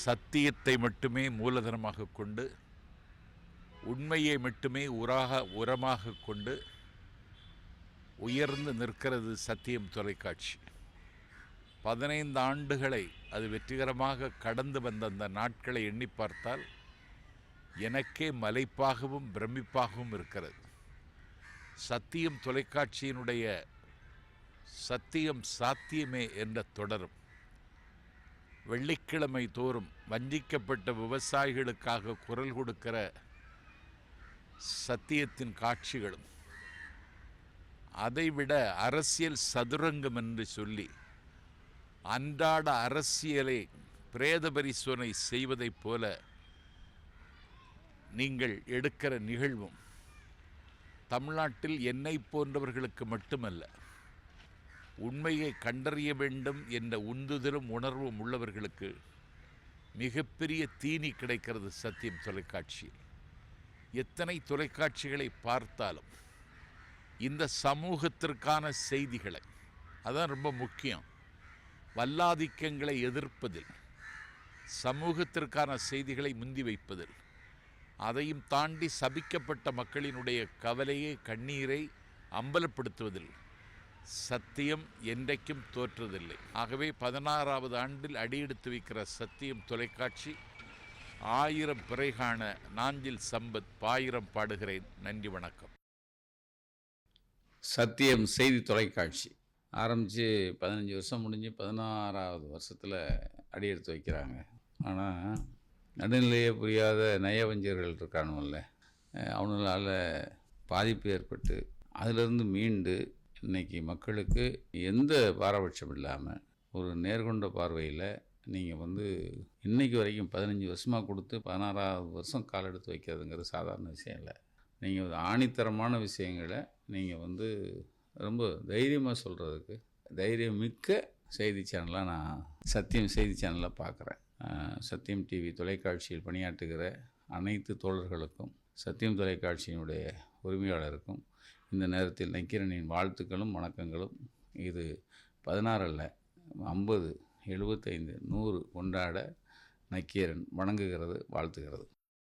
சத்தியத்தை மட்டுமே மூலதனமாக கொண்டு, உண்மையை மட்டுமே உரமாக கொண்டு உயர்ந்து நிற்கிறது சத்தியம் தொலைக்காட்சி. 15 ஆண்டுகளை அது வெற்றிகரமாக கடந்து வந்த அந்த நாட்களை எண்ணி பார்த்தால் எனக்கே மலைப்பாகவும் பிரமிப்பாகவும் இருக்கிறது. சத்தியம் தொலைக்காட்சியினுடைய சத்தியம் சாத்தியமே என்ற தொடரும் வெள்ளிக்கிழமை தோறும் வஞ்சிக்கப்பட்ட விவசாயிகளுக்காக குரல் கொடுக்கிற சத்தியத்தின் காட்சிகளும், அதைவிட அரசியல் சதுரங்கம் என்று சொல்லி அன்றாட அரசியலை பிரேத பரிசோதனை செய்வதைப் போல நீங்கள் எடுக்கிற நிகழ்வும் தமிழ்நாட்டில் என்னை போன்றவர்களுக்கு மட்டுமல்ல, உண்மையை கண்டறிய வேண்டும் என்ற உந்துதலும் உணர்வும் உள்ளவர்களுக்கு மிகப்பெரிய தீனி கிடைக்கிறது சத்தியம் தொலைக்காட்சியில். எத்தனை தொலைக்காட்சிகளை பார்த்தாலும் இந்த சமூகத்திற்கான செய்திகளை, அதான் ரொம்ப முக்கியம், வல்லாதிக்கங்களை எதிர்ப்பதில், சமூகத்திற்கான செய்திகளை முந்தி வைப்பதில், அதையும் தாண்டி சபிக்கப்பட்ட மக்களினுடைய கவலையை கண்ணீரை அம்பலப்படுத்துவதில் சத்தியம் என்றைக்கும் தோற்றதில்லை. ஆகவே 16வது ஆண்டில் அடியெடுத்து வைக்கிற சத்தியம் தொலைக்காட்சி 1000 பிறைகாண நாஞ்சில் சம்பத் பாயிரம் பாடுகிறேன். நன்றி, வணக்கம். சத்தியம் செய்தி தொலைக்காட்சி ஆரம்பித்து 15 வருஷம் முடிஞ்சு 16வது வருஷத்தில் அடியெடுத்து வைக்கிறாங்க. ஆனால் நடுநிலையே புரியாத நயவஞ்சர்கள் இருக்கானுல்ல, அவங்களால பாதிப்பு ஏற்பட்டு அதிலிருந்து மீண்டு இன்றைக்கி மக்களுக்கு எந்த பாரபட்சம் இல்லாமல் ஒரு நேர்கொண்ட பார்வையில் நீங்கள் இன்றைக்கி வரைக்கும் 15 வருஷமாக கொடுத்து 16வது வருஷம் கால் எடுத்து வைக்கிறதுங்கிறது சாதாரண விஷயம் இல்லை. நீங்கள் ஆணித்தரமான விஷயங்களை நீங்கள் ரொம்ப தைரியமாக சொல்கிறதுக்கு தைரியம் மிக்க செய்தி சேனலாக நான் சத்தியம் செய்தி சேனலில் பார்க்குறேன். சத்தியம் டிவி தொலைக்காட்சியில் பணியாற்றுகிற அனைத்து தோழர்களுக்கும், சத்தியம் தொலைக்காட்சியினுடைய உரிமையாளருக்கும் இந்த நேரத்தில் நக்கீரனின் வாழ்த்துக்களும் வணக்கங்களும். இது 16 அல்ல, 50, 75, 100 கொண்டாட நக்கீரன் வணங்குகிறது, வாழ்த்துகிறது.